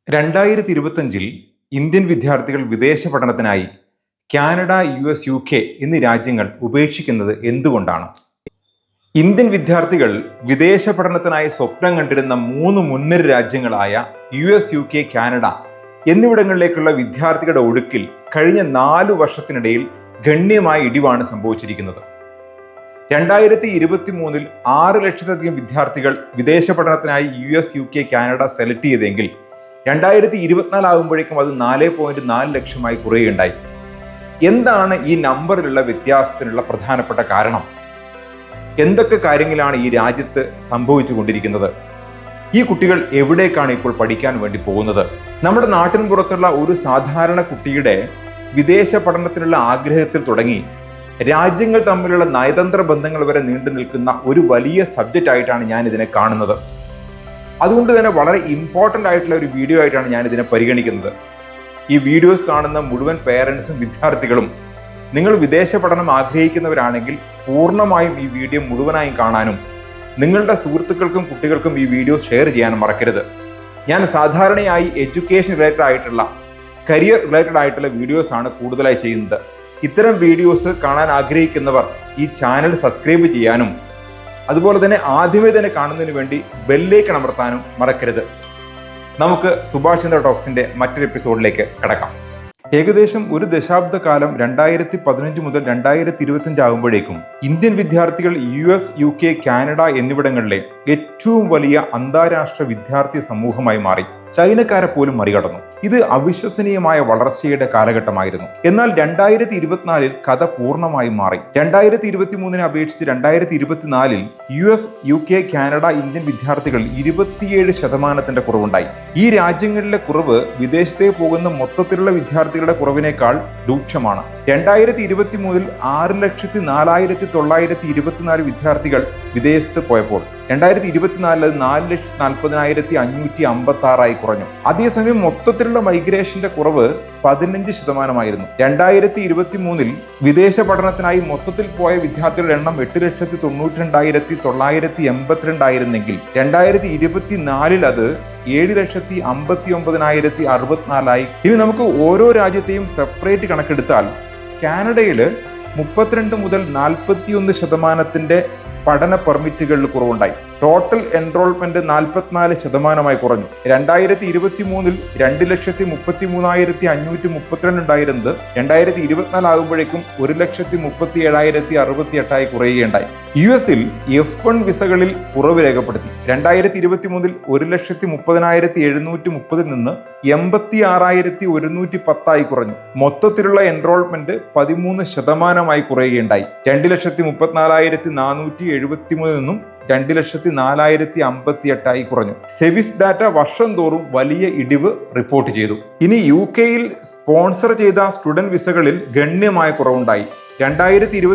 2025 Indian വിദ്യാർത്ഥികൾ വിദേശ പഠനത്തിനായി കാനഡ, US, UK എന്നീ രാജ്യങ്ങൾ ഉപേക്ഷിക്കുന്നത് എന്തുകൊണ്ടാണ്? ഇന്ത്യൻ വിദ്യാർത്ഥികൾ വിദേശ പഠനത്തിനായി സ്വപ്നം കണ്ടിരുന്ന 3 മുൻനിര രാജ്യങ്ങളായ US, UK, കാനഡ എന്നിവിടങ്ങളിലേക്കുള്ള വിദ്യാർത്ഥികളുടെ ഒഴുക്കിൽ കഴിഞ്ഞ 4 വർഷത്തിനിടയിൽ ഗണ്യമായ ഇടിവാണ് സംഭവിച്ചിരിക്കുന്നത്. 2023 6 ലക്ഷത്തിലധികം വിദ്യാർത്ഥികൾ വിദേശ പഠനത്തിനായി US, UK, കാനഡ സെലക്ട് ചെയ്തെങ്കിൽ 2024 ആകുമ്പോഴേക്കും അത് 4.4 ലക്ഷമായി കുറയുകയുണ്ടായി. എന്താണ് ഈ നമ്പറിലുള്ള വ്യത്യാസത്തിനുള്ള പ്രധാനപ്പെട്ട കാരണം? എന്തൊക്കെ കാര്യങ്ങളാണ് ഈ രാജ്യത്ത് സംഭവിച്ചു കൊണ്ടിരിക്കുന്നത്? ഈ കുട്ടികൾ എവിടേക്കാണ് ഇപ്പോൾ പഠിക്കാൻ വേണ്ടി പോകുന്നത്? നമ്മുടെ നാട്ടിൻ പുറത്തുള്ള ഒരു സാധാരണ കുട്ടിയുടെ വിദേശ പഠനത്തിനുള്ള ആഗ്രഹത്തിൽ തുടങ്ങി രാജ്യങ്ങൾ തമ്മിലുള്ള നയതന്ത്ര ബന്ധങ്ങൾ വരെ നീണ്ടു നിൽക്കുന്ന ഒരു വലിയ സബ്ജക്റ്റ് ആയിട്ടാണ് ഞാൻ ഇതിനെ കാണുന്നത്. അതുകൊണ്ട് തന്നെ വളരെ ഇമ്പോർട്ടൻ്റ് ആയിട്ടുള്ള ഒരു വീഡിയോ ആയിട്ടാണ് ഞാൻ ഇതിനെ പരിഗണിക്കുന്നത്. ഈ വീഡിയോസ് കാണുന്ന മുഴുവൻ പേരൻസും വിദ്യാർത്ഥികളും നിങ്ങൾ വിദേശ പഠനം ആഗ്രഹിക്കുന്നവരാണെങ്കിൽ പൂർണ്ണമായും ഈ വീഡിയോ മുഴുവനായും കാണാനും നിങ്ങളുടെ സുഹൃത്തുക്കൾക്കും കുട്ടികൾക്കും ഈ വീഡിയോ ഷെയർ ചെയ്യാനും മറക്കരുത്. ഞാൻ സാധാരണയായി എഡ്യൂക്കേഷൻ റിലേറ്റഡ് ആയിട്ടുള്ള, കരിയർ റിലേറ്റഡ് ആയിട്ടുള്ള വീഡിയോസ് ആണ് കൂടുതലായി ചെയ്യുന്നത്. ഇത്തരം വീഡിയോസ് കാണാൻ ആഗ്രഹിക്കുന്നവർ ഈ ചാനൽ സബ്സ്ക്രൈബ് ചെയ്യാനും അതുപോലെ തന്നെ ആദ്യമേ തന്നെ കാണുന്നതിന് വേണ്ടി ബെല്ലൈക്കൺ അമർത്താനും മറക്കരുത്. നമുക്ക് സുഭാഷ് ചന്ദ്ര ടോക്സിന്റെ മറ്റൊരു എപ്പിസോഡിലേക്ക് കടക്കാം. ഏകദേശം ഒരു ദശാബ്ദ കാലം 2015 മുതൽ 2025 ആകുമ്പോഴേക്കും ഇന്ത്യൻ വിദ്യാർത്ഥികൾ US, UK, കാനഡ എന്നിവിടങ്ങളിലെ ഏറ്റവും വലിയ അന്താരാഷ്ട്ര വിദ്യാർത്ഥി സമൂഹമായി മാറി. ചൈനക്കാരെ പോലും മറികടന്നു. ഇത് അവിശ്വസനീയമായ വളർച്ചയുടെ കാലഘട്ടമായിരുന്നു. എന്നാൽ 2024 കഥ പൂർണ്ണമായും മാറി. 2023 അപേക്ഷിച്ച് 2024 US, UK, കാനഡ ഇന്ത്യൻ വിദ്യാർത്ഥികൾ 27% കുറവുണ്ടായി. ഈ രാജ്യങ്ങളിലെ കുറവ് വിദേശത്തേക്ക് പോകുന്ന മൊത്തത്തിലുള്ള വിദ്യാർത്ഥികളുടെ കുറവിനേക്കാൾ രൂക്ഷമാണ്. 2023 6,04,924 വിദ്യാർത്ഥികൾ വിദേശത്ത് പോയപ്പോൾ 2024 4,40,556 കുറഞ്ഞു. അതേസമയം മൊത്തത്തിലുള്ള മൈഗ്രേഷന്റെ കുറവ് 15% 2023 വിദേശ പഠനത്തിനായി മൊത്തത്തിൽ പോയ വിദ്യാർത്ഥികളുടെ എണ്ണം 8,92,982 ആയിരുന്നെങ്കിൽ 2024 അത് 7,59,064. ഇനി നമുക്ക് ഓരോ രാജ്യത്തെയും സെപ്പറേറ്റ് കണക്കെടുത്താൽ കാനഡയിൽ 32 മുതൽ 41% പഠന പെർമിറ്റുകളിൽ കുറവുണ്ടായി. ടോട്ടൽ എൻറോൾമെന്റ് 44% കുറഞ്ഞു. 2023 2,33,532 ഉണ്ടായിരുന്നത് 2024 ആകുമ്പോഴേക്കും 1,37,068 കുറയുകയുണ്ടായി. US-ൽ F1 വിസകളിൽ കുറവ് രേഖപ്പെടുത്തി. 2023 1,30,730 നിന്ന് 86,110 കുറഞ്ഞു. മൊത്തത്തിലുള്ള എൻറോൾമെന്റ് 13% കുറയുകയുണ്ടായി. 2,34,473 നിന്നും 2,04,058 കുറഞ്ഞു. സെവിസ് ഡാറ്റ വർഷം തോറും വലിയ ഇടിവ് റിപ്പോർട്ട് ചെയ്തു. ഇനി UK-യിൽ സ്പോൺസർ ചെയ്ത സ്റ്റുഡന്റ് വിസകളിൽ ഗണ്യമായ കുറവുണ്ടായി. 2023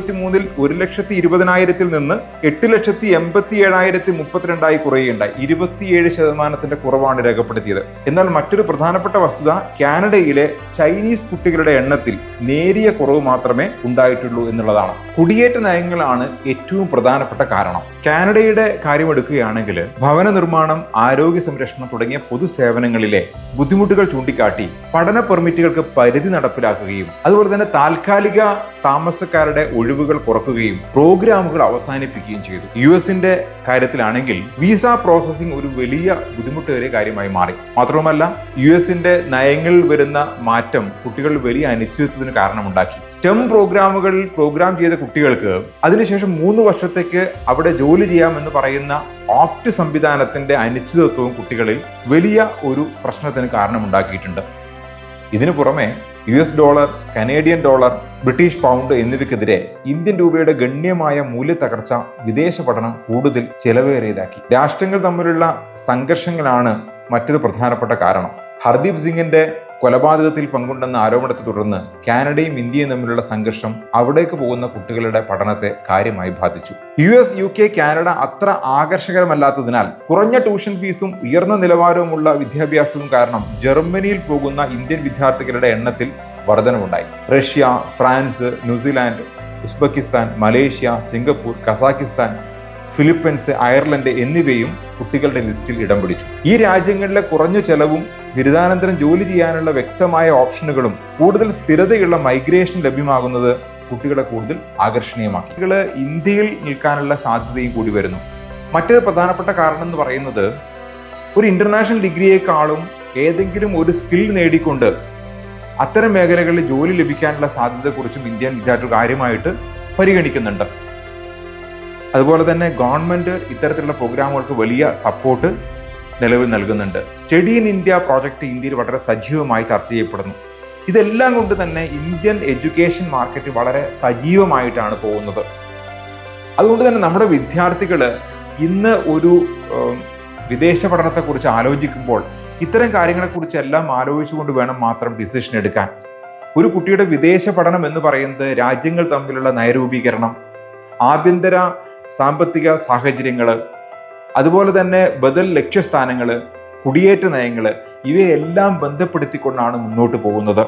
1,20,000 നിന്ന് 8,87,032 കുറയുകയുണ്ടായി. 27% കുറവാണ് രേഖപ്പെടുത്തിയത്. എന്നാൽ മറ്റൊരു പ്രധാനപ്പെട്ട വസ്തുത കാനഡയിലെ ചൈനീസ് കുട്ടികളുടെ എണ്ണത്തിൽ നേരിയ കുറവ് മാത്രമേ ഉണ്ടായിട്ടുള്ളൂ എന്നുള്ളതാണ്. കുടിയേറ്റ നയങ്ങളാണ് ഏറ്റവും പ്രധാനപ്പെട്ട കാരണം. കാനഡയുടെ കാര്യമെടുക്കുകയാണെങ്കിൽ ഭവന നിർമ്മാണം, ആരോഗ്യ സംരക്ഷണം തുടങ്ങിയ പൊതുസേവനങ്ങളിലെ ബുദ്ധിമുട്ടുകൾ ചൂണ്ടിക്കാട്ടി പഠന പെർമിറ്റുകൾക്ക് പരിധി നടപ്പിലാക്കുകയും അതുപോലെ തന്നെ താൽക്കാലിക താമസക്കാരുടെ ഒഴിവുകൾ കുറക്കുകയും പ്രോഗ്രാമുകൾ അവസാനിപ്പിക്കുകയും ചെയ്തു. US-ന്റെ കാര്യത്തിലാണെങ്കിൽ വിസ പ്രോസസ്സിംഗ് ഒരു വലിയ ബുദ്ധിമുട്ടേറിയ കാര്യമായി മാറി. മാത്രവുമല്ല US-ന്റെ നയങ്ങളിൽ വരുന്ന മാറ്റം കുട്ടികളിൽ വലിയ അനിശ്ചിതത്വത്തിന് കാരണമുണ്ടാക്കി. സ്റ്റെം പ്രോഗ്രാമുകളിൽ പ്രോഗ്രാം ചെയ്ത കുട്ടികൾക്ക് അതിനുശേഷം 3 വർഷത്തേക്ക് അവിടെ ജോലി ചെയ്യാമെന്ന് പറയുന്ന ഓപ്റ്റ് സംവിധാനത്തിന്റെ അനിശ്ചിതത്വവും കുട്ടികളിൽ വലിയ ഒരു പ്രശ്നത്തിന് കാരണമുണ്ടാക്കിയിട്ടുണ്ട്. ഇതിനു പുറമെ US dollar, Canadian dollar, British pound എന്നിവയ്ക്കെതിരെ ഇന്ത്യൻ രൂപയുടെ ഗണ്യമായ മൂല്യത്തകർച്ച വിദേശ പഠനം കൂടുതൽ ചെലവേറിയതാക്കി. രാഷ്ട്രങ്ങൾ തമ്മിലുള്ള സംഘർഷങ്ങളാണ് മറ്റൊരു പ്രധാനപ്പെട്ട കാരണം. ഹർദീപ് സിംഗിന്റെ കൊലപാതകത്തിൽ പങ്കുണ്ടെന്ന ആരോപണത്തെ തുടർന്ന് കാനഡയും ഇന്ത്യയും തമ്മിലുള്ള സംഘർഷം അവിടേക്ക് പോകുന്ന കുട്ടികളുടെ പഠനത്തെ കാര്യമായി ബാധിച്ചു. US, UK, കാനഡ അത്ര ആകർഷകരമല്ലാത്തതിനാൽ കുറഞ്ഞ ട്യൂഷൻ ഫീസും ഉയർന്ന നിലവാരവുമുള്ള വിദ്യാഭ്യാസവും കാരണം ജർമ്മനിയിൽ പോകുന്ന ഇന്ത്യൻ വിദ്യാർത്ഥികളുടെ എണ്ണത്തിൽ വർധനവുണ്ടായി. Russia, France, New Zealand, Uzbekistan, Malaysia, Singapore, Kazakhstan Philippines, Ireland എന്നിവയും കുട്ടികളുടെ ലിസ്റ്റിൽ ഇടം പിടിച്ചു. ഈ രാജ്യങ്ങളിലെ കുറഞ്ഞ ചെലവും ബിരുദാനന്തരം ജോലി ചെയ്യാനുള്ള വ്യക്തമായ ഓപ്ഷനുകളും കൂടുതൽ സ്ഥിരതയുള്ള മൈഗ്രേഷൻ ലഭ്യമാകുന്നത് കുട്ടികളെ കൂടുതൽ ആകർഷണീയമാക്കി. കുട്ടികൾ ഇന്ത്യയിൽ നിൽക്കാനുള്ള സാധ്യതയും കൂടി വരുന്നു. മറ്റൊരു പ്രധാനപ്പെട്ട കാരണം എന്ന് പറയുന്നത് ഒരു ഇന്റർനാഷണൽ ഡിഗ്രിയേക്കാളും ഏതെങ്കിലും ഒരു സ്കിൽ നേടിക്കൊണ്ട് അത്തരം മേഖലകളിൽ ജോലി ലഭിക്കാനുള്ള സാധ്യതയെക്കുറിച്ചും ഇന്ത്യൻ വിദ്യാർത്ഥികൾ കാര്യമായിട്ട് പരിഗണിക്കുന്നുണ്ട്. അതുപോലെ തന്നെ ഗവൺമെന്റ് ഇത്തരത്തിലുള്ള പ്രോഗ്രാമുകൾക്ക് വലിയ സപ്പോർട്ട് നിലവിൽ നൽകുന്നുണ്ട്. സ്റ്റഡി ഇൻ ഇന്ത്യ പ്രോജക്റ്റ് ഇന്ത്യയിൽ വളരെ സജീവമായി ചർച്ച ചെയ്യപ്പെടുന്നു. ഇതെല്ലാം കൊണ്ട് തന്നെ ഇന്ത്യൻ എഡ്യൂക്കേഷൻ മാർക്കറ്റ് വളരെ സജീവമായിട്ടാണ് പോകുന്നത്. അതുകൊണ്ട് തന്നെ നമ്മുടെ വിദ്യാർത്ഥികൾ ഇന്ന് ഒരു വിദേശ പഠനത്തെക്കുറിച്ച് ആലോചിക്കുമ്പോൾ ഇത്തരം കാര്യങ്ങളെക്കുറിച്ചെല്ലാം ആലോചിച്ചുകൊണ്ട് വേണം മാത്രം ഡിസിഷൻ എടുക്കാൻ. ഒരു കുട്ടിയുടെ വിദേശ പഠനം എന്ന് പറയുന്നത് രാജ്യങ്ങൾ തമ്മിലുള്ള നയരൂപീകരണം, ആഭ്യന്തര സാമ്പത്തിക സാഹചര്യങ്ങൾ, അതുപോലെ തന്നെ ബദൽ ലക്ഷ്യസ്ഥാനങ്ങൾ, കുടിയേറ്റ നയങ്ങൾ, ഇവയെല്ലാം ബന്ധപ്പെടുത്തിക്കൊണ്ടാണ് മുന്നോട്ട് പോകുന്നത്.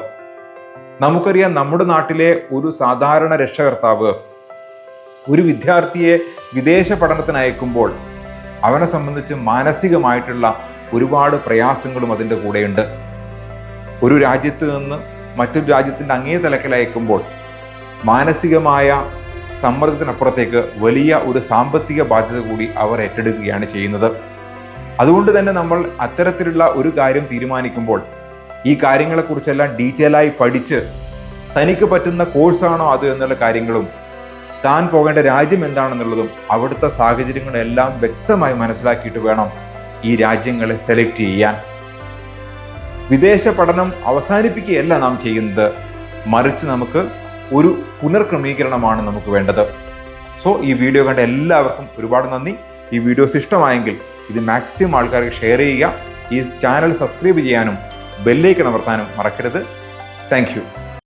നമുക്കറിയാം, നമ്മുടെ നാട്ടിലെ ഒരു സാധാരണ രക്ഷകർത്താവ് ഒരു വിദ്യാർത്ഥിയെ വിദേശ പഠനത്തിന് അയക്കുമ്പോൾ അവനെ സംബന്ധിച്ച് മാനസികമായിട്ടുള്ള ഒരുപാട് പ്രയാസങ്ങളും അതിൻ്റെ കൂടെയുണ്ട്. ഒരു രാജ്യത്ത് നിന്ന് മറ്റൊരു രാജ്യത്തിൻ്റെ അങ്ങേ തലക്കൽ അയക്കുമ്പോൾ മാനസികമായ സമ്മർദ്ദത്തിനപ്പുറത്തേക്ക് വലിയ ഒരു സാമ്പത്തിക ബാധ്യത കൂടി അവർ ഏറ്റെടുക്കുകയാണ് ചെയ്യുന്നത്. അതുകൊണ്ട് തന്നെ നമ്മൾ അത്തരത്തിലുള്ള ഒരു കാര്യം തീരുമാനിക്കുമ്പോൾ ഈ കാര്യങ്ങളെക്കുറിച്ചെല്ലാം ഡീറ്റെയിൽ ആയി പഠിച്ച് തനിക്ക് പറ്റുന്ന കോഴ്സാണോ അത് എന്നുള്ള കാര്യങ്ങളും താൻ പോകേണ്ട രാജ്യം എന്താണെന്നുള്ളതും അവിടുത്തെ സാഹചര്യങ്ങളെല്ലാം വ്യക്തമായി മനസ്സിലാക്കിയിട്ട് വേണം ഈ രാജ്യങ്ങളെ സെലക്ട് ചെയ്യാൻ. വിദേശ പഠനം അവസാനിപ്പിക്കുകയല്ല നാം ചെയ്യുന്നത്, മറിച്ച് നമുക്ക് ഒരു പുനർക്രമീകരണമാണ് നമുക്ക് വേണ്ടത്. സോ ഈ വീഡിയോ കണ്ട എല്ലാവർക്കും ഒരുപാട് നന്ദി. ഈ വീഡിയോസ് ഇഷ്ടമായെങ്കിൽ ഇത് മാക്സിമം ആൾക്കാർക്ക് ഷെയർ ചെയ്യുക. ഈ ചാനൽ സബ്സ്ക്രൈബ് ചെയ്യാനും ബെല്ലൈക്കൺ അമർത്താനും മറക്കരുത്. Thank you.